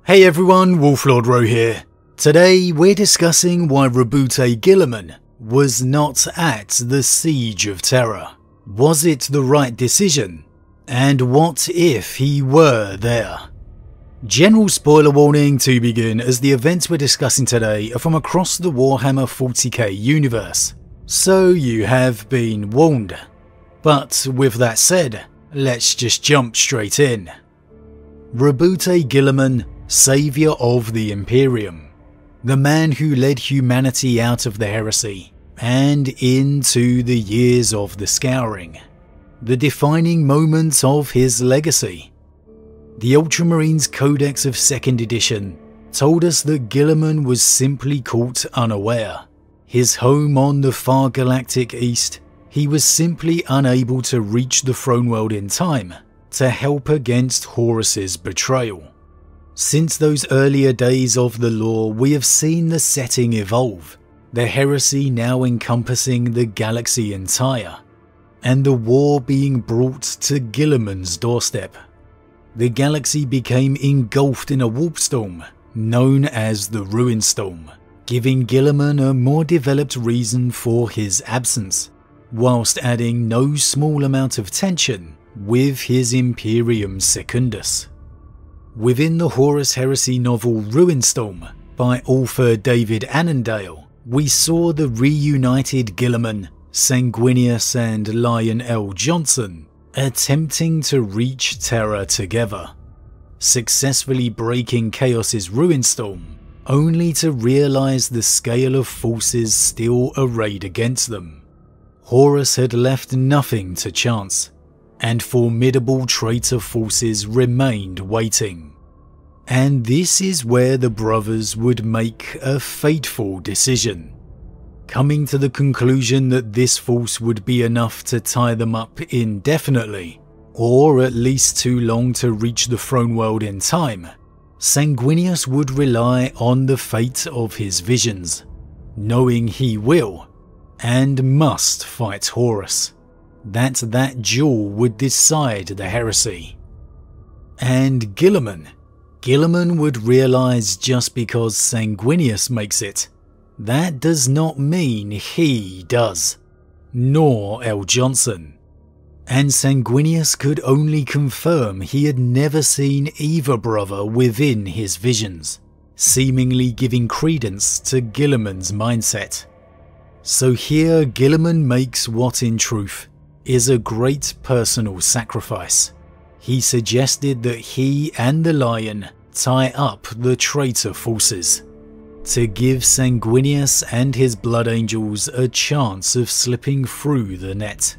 Hey everyone, Wolf Lord Rho here. Today we're discussing why Guilliman was not at the Siege of Terra. Was it the right decision? And what if he were there? General spoiler warning to begin, as the events we're discussing today are from across the Warhammer 40k universe. So you have been warned. But with that said, let's just jump straight in. Guilliman, Saviour of the Imperium. The man who led humanity out of the heresy and into the years of the Scouring. The defining moment of his legacy. The Ultramarines Codex of 2nd edition told us that Guilliman was simply caught unaware. His home on the far galactic east, he was simply unable to reach the throne world in time to help against Horus's betrayal. Since those earlier days of the lore, we have seen the setting evolve, the heresy now encompassing the galaxy entire, and the war being brought to Guilliman's doorstep. The galaxy became engulfed in a warp storm known as the Ruin Storm, giving Guilliman a more developed reason for his absence, whilst adding no small amount of tension with his Imperium Secundus. Within the Horus Heresy novel Ruinstorm by author David Annandale, we saw the reunited Guilliman, Sanguinius and Lion L. Johnson attempting to reach Terra together, successfully breaking Chaos's Ruinstorm, only to realise the scale of forces still arrayed against them. Horus had left nothing to chance, and formidable traitor forces remained waiting. And this is where the brothers would make a fateful decision, coming to the conclusion that this force would be enough to tie them up indefinitely, or at least too long to reach the throne world in time. Sanguinius would rely on the fate of his visions, knowing he will and must fight Horus. That duel would decide the heresy. And Guilliman would realise just because Sanguinius makes it, that does not mean he does, nor L. Johnson. And Sanguinius could only confirm he had never seen either brother within his visions, seemingly giving credence to Guilliman's mindset. So here Guilliman makes what in truth is a great personal sacrifice. He suggested that he and the Lion tie up the traitor forces, to give Sanguinius and his Blood Angels a chance of slipping through the net.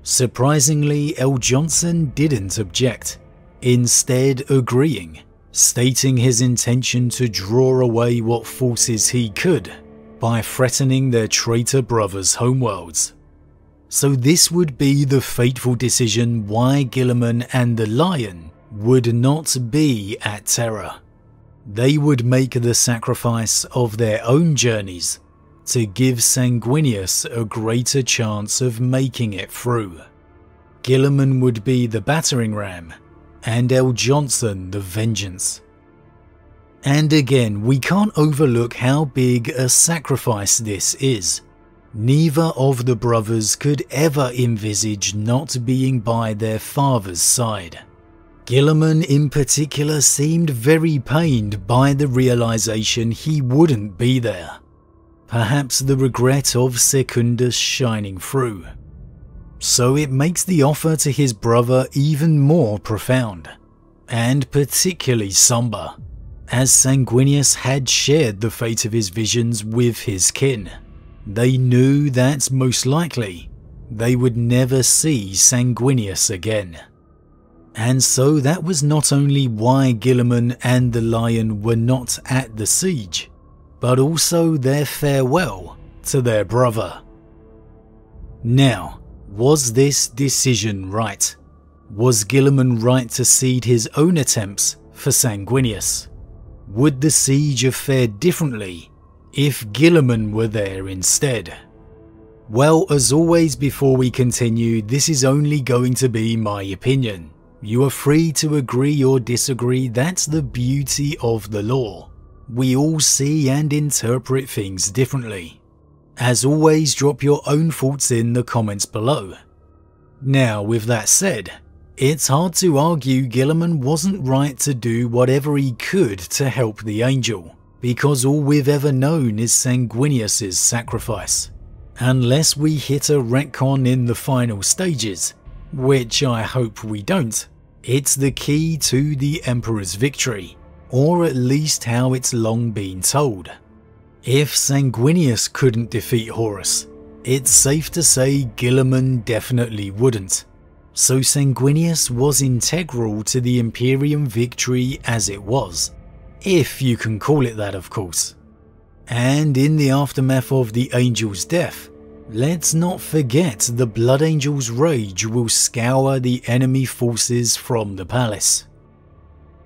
Surprisingly, L. Johnson didn't object, instead agreeing, stating his intention to draw away what forces he could by threatening their traitor brothers' homeworlds. So this would be the fateful decision why Guilliman and the Lion would not be at Terra. They would make the sacrifice of their own journeys to give Sanguinius a greater chance of making it through. Guilliman would be the battering ram, and L. Johnson the vengeance. And again, we can't overlook how big a sacrifice this is. Neither of the brothers could ever envisage not being by their father's side. Guilliman in particular seemed very pained by the realisation he wouldn't be there. Perhaps the regret of Secundus shining through. So it makes the offer to his brother even more profound, and particularly sombre, as Sanguinius had shared the fate of his visions with his kin. They knew that most likely they would never see Sanguinius again. And so that was not only why Guilliman and the Lion were not at the siege, but also their farewell to their brother. Now, was this decision right? Was Guilliman right to cede his own attempts for Sanguinius? Would the siege have fared differently if Guilliman were there instead? Well, as always before we continue, this is only going to be my opinion. You are free to agree or disagree, that's the beauty of the lore. We all see and interpret things differently. As always, drop your own thoughts in the comments below. Now, with that said, it's hard to argue Guilliman wasn't right to do whatever he could to help the angel, because all we've ever known is Sanguinius' sacrifice. Unless we hit a retcon in the final stages, which I hope we don't, it's the key to the Emperor's victory, or at least how it's long been told. If Sanguinius couldn't defeat Horus, it's safe to say Guilliman definitely wouldn't. So Sanguinius was integral to the Imperium victory as it was, if you can call it that, of course. And in the aftermath of the Angel's death, let's not forget the Blood Angel's rage will scour the enemy forces from the palace.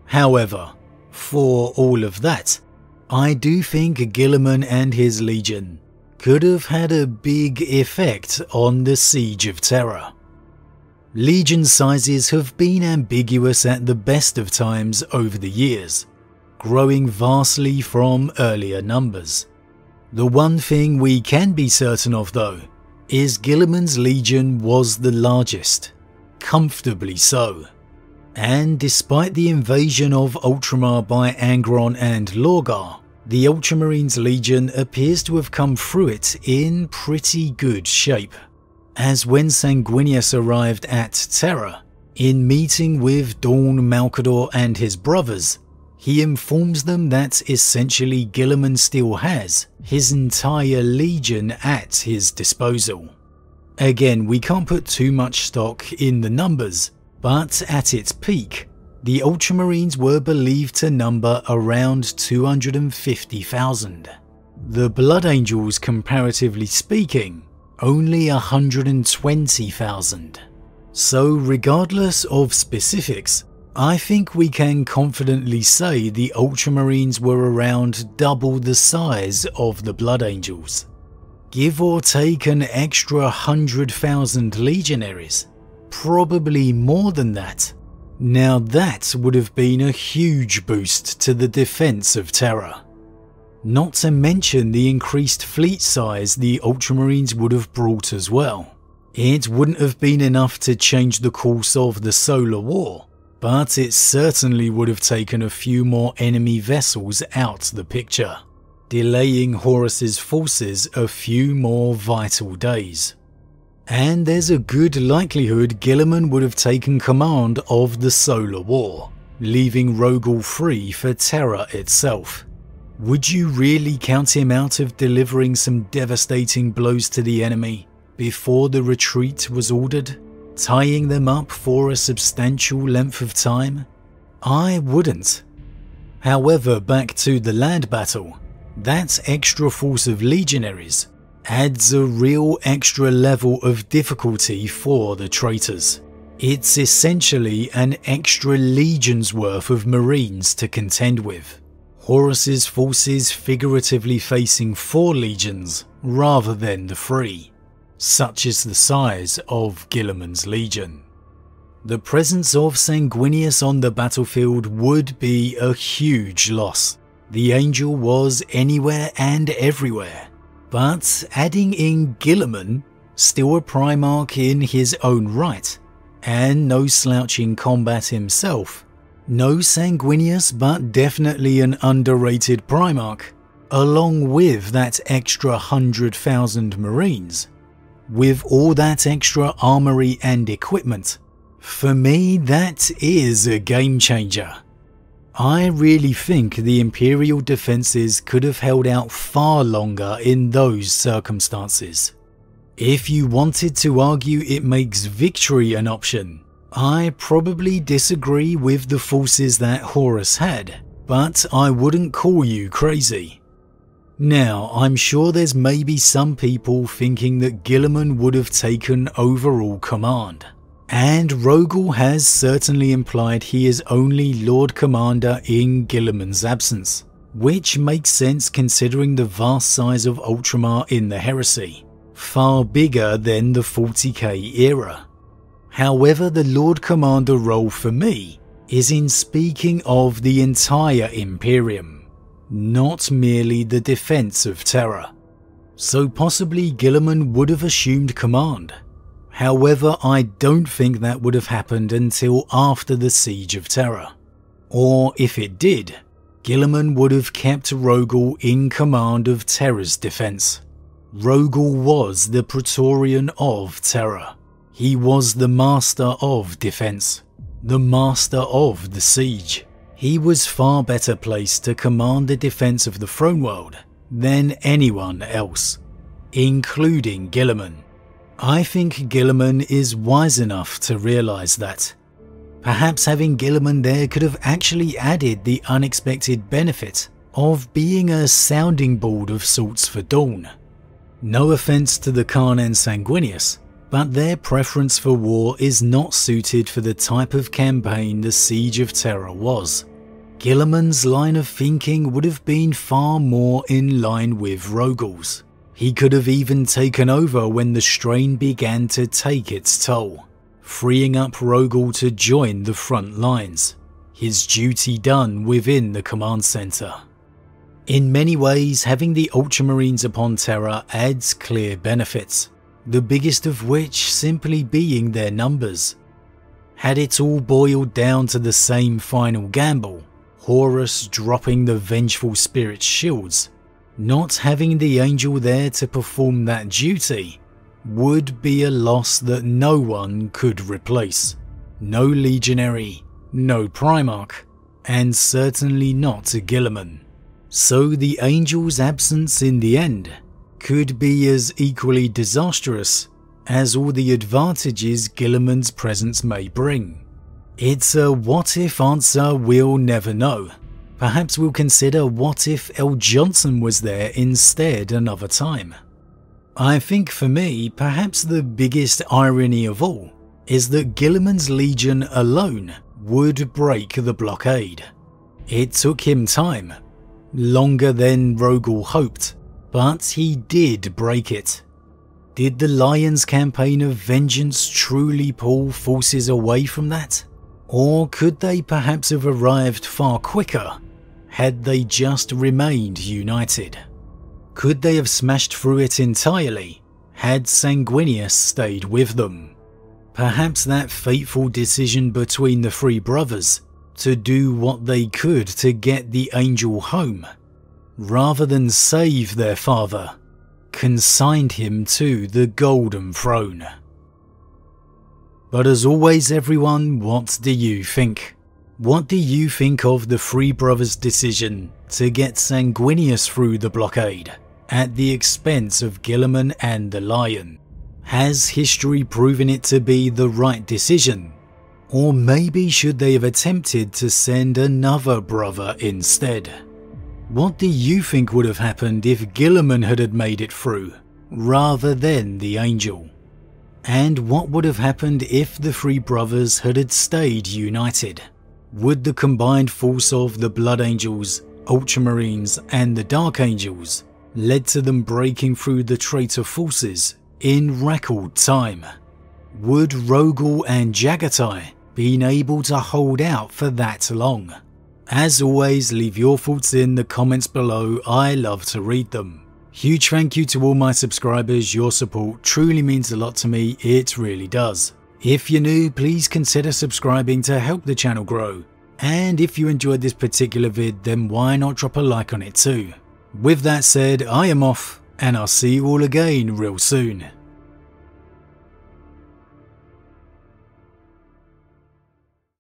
However, for all of that, I do think Guilliman and his legion could have had a big effect on the Siege of Terra. Legion sizes have been ambiguous at the best of times over the years, growing vastly from earlier numbers. The one thing we can be certain of though, is Guilliman's legion was the largest, comfortably so. And despite the invasion of Ultramar by Angron and Lorgar, the Ultramarines legion appears to have come through it in pretty good shape. As when Sanguinius arrived at Terra, in meeting with Dawn Malcador and his brothers, he informs them that essentially Guilliman still has his entire legion at his disposal. Again, we can't put too much stock in the numbers, but at its peak, the Ultramarines were believed to number around 250,000. The Blood Angels, comparatively speaking, only 120,000. So regardless of specifics, I think we can confidently say the Ultramarines were around double the size of the Blood Angels. Give or take an extra 100,000 legionaries, probably more than that. Now that would have been a huge boost to the defense of Terra. Not to mention the increased fleet size the Ultramarines would have brought as well. It wouldn't have been enough to change the course of the Solar War, but it certainly would have taken a few more enemy vessels out the picture, delaying Horus's forces a few more vital days. And there's a good likelihood Guilliman would have taken command of the Solar War, leaving Rogel free for Terra itself. Would you really count him out of delivering some devastating blows to the enemy before the retreat was ordered, tying them up for a substantial length of time? I wouldn't. However, back to the land battle, that extra force of legionaries adds a real extra level of difficulty for the traitors. It's essentially an extra legion's worth of marines to contend with. Horus's forces figuratively facing 4 legions rather than the 3. Such is the size of Guilliman's legion. The presence of Sanguinius on the battlefield would be a huge loss. The Angel was anywhere and everywhere. But adding in Guilliman, still a Primarch in his own right, and no slouch in combat himself, no Sanguinius but definitely an underrated Primarch, along with that extra 100,000 Marines, with all that extra armory and equipment, for me that is a game changer. I really think the Imperial defences could have held out far longer in those circumstances. If you wanted to argue it makes victory an option, I probably disagree with the forces that Horus had, but I wouldn't call you crazy. Now, I'm sure there's maybe some people thinking that Guilliman would have taken overall command. And Rogel has certainly implied he is only Lord Commander in Guilliman's absence, which makes sense considering the vast size of Ultramar in the Heresy, far bigger than the 40k era. However, the Lord Commander role for me is in speaking of the entire Imperium, not merely the defense of Terra. So possibly Guilliman would have assumed command. However, I don't think that would have happened until after the Siege of Terra. Or if it did, Guilliman would have kept Rogel in command of Terra's defense. Rogel was the Praetorian of Terra. He was the master of defense, the master of the siege. He was far better placed to command the defense of the throne world than anyone else, including Guilliman. I think Guilliman is wise enough to realise that. Perhaps having Guilliman there could have actually added the unexpected benefit of being a sounding board of sorts for Dawn. No offence to the Khan and Sanguinius, but their preference for war is not suited for the type of campaign the Siege of Terra was. Guilliman's line of thinking would have been far more in line with Rogel's. He could have even taken over when the strain began to take its toll, freeing up Rogel to join the front lines, his duty done within the command centre. In many ways, having the Ultramarines upon Terra adds clear benefits, the biggest of which simply being their numbers. Had it all boiled down to the same final gamble, Horus dropping the Vengeful Spirit's shields, not having the Angel there to perform that duty would be a loss that no one could replace. No Legionary, no Primarch, and certainly not Guilliman. So the Angel's absence in the end could be as equally disastrous as all the advantages Guilliman's presence may bring. It's a what if answer we'll never know. Perhaps we'll consider what if L. Johnson was there instead another time. I think for me, perhaps the biggest irony of all is that Guilliman's Legion alone would break the blockade. It took him time, longer than Rogel hoped, but he did break it. Did the Lions campaign of vengeance truly pull forces away from that? Or could they perhaps have arrived far quicker had they just remained united? Could they have smashed through it entirely had Sanguinius stayed with them? Perhaps that fateful decision between the three brothers to do what they could to get the Angel home, rather than save their father, consigned him to the Golden Throne. But as always everyone, what do you think? What do you think of the three brothers' decision to get Sanguinius through the blockade at the expense of Guilliman and the Lion? Has history proven it to be the right decision? Or maybe should they have attempted to send another brother instead? What do you think would have happened if Guilliman had made it through, rather than the Angel? And what would have happened if the three brothers had stayed united? Would the combined force of the Blood Angels, Ultramarines and the Dark Angels led to them breaking through the traitor forces in record time? Would Rogel and Jagatai been able to hold out for that long? As always, leave your thoughts in the comments below, I love to read them. Huge thank you to all my subscribers, your support truly means a lot to me, it really does. If you're new, please consider subscribing to help the channel grow. And if you enjoyed this particular vid, then why not drop a like on it too. With that said, I am off, and I'll see you all again real soon.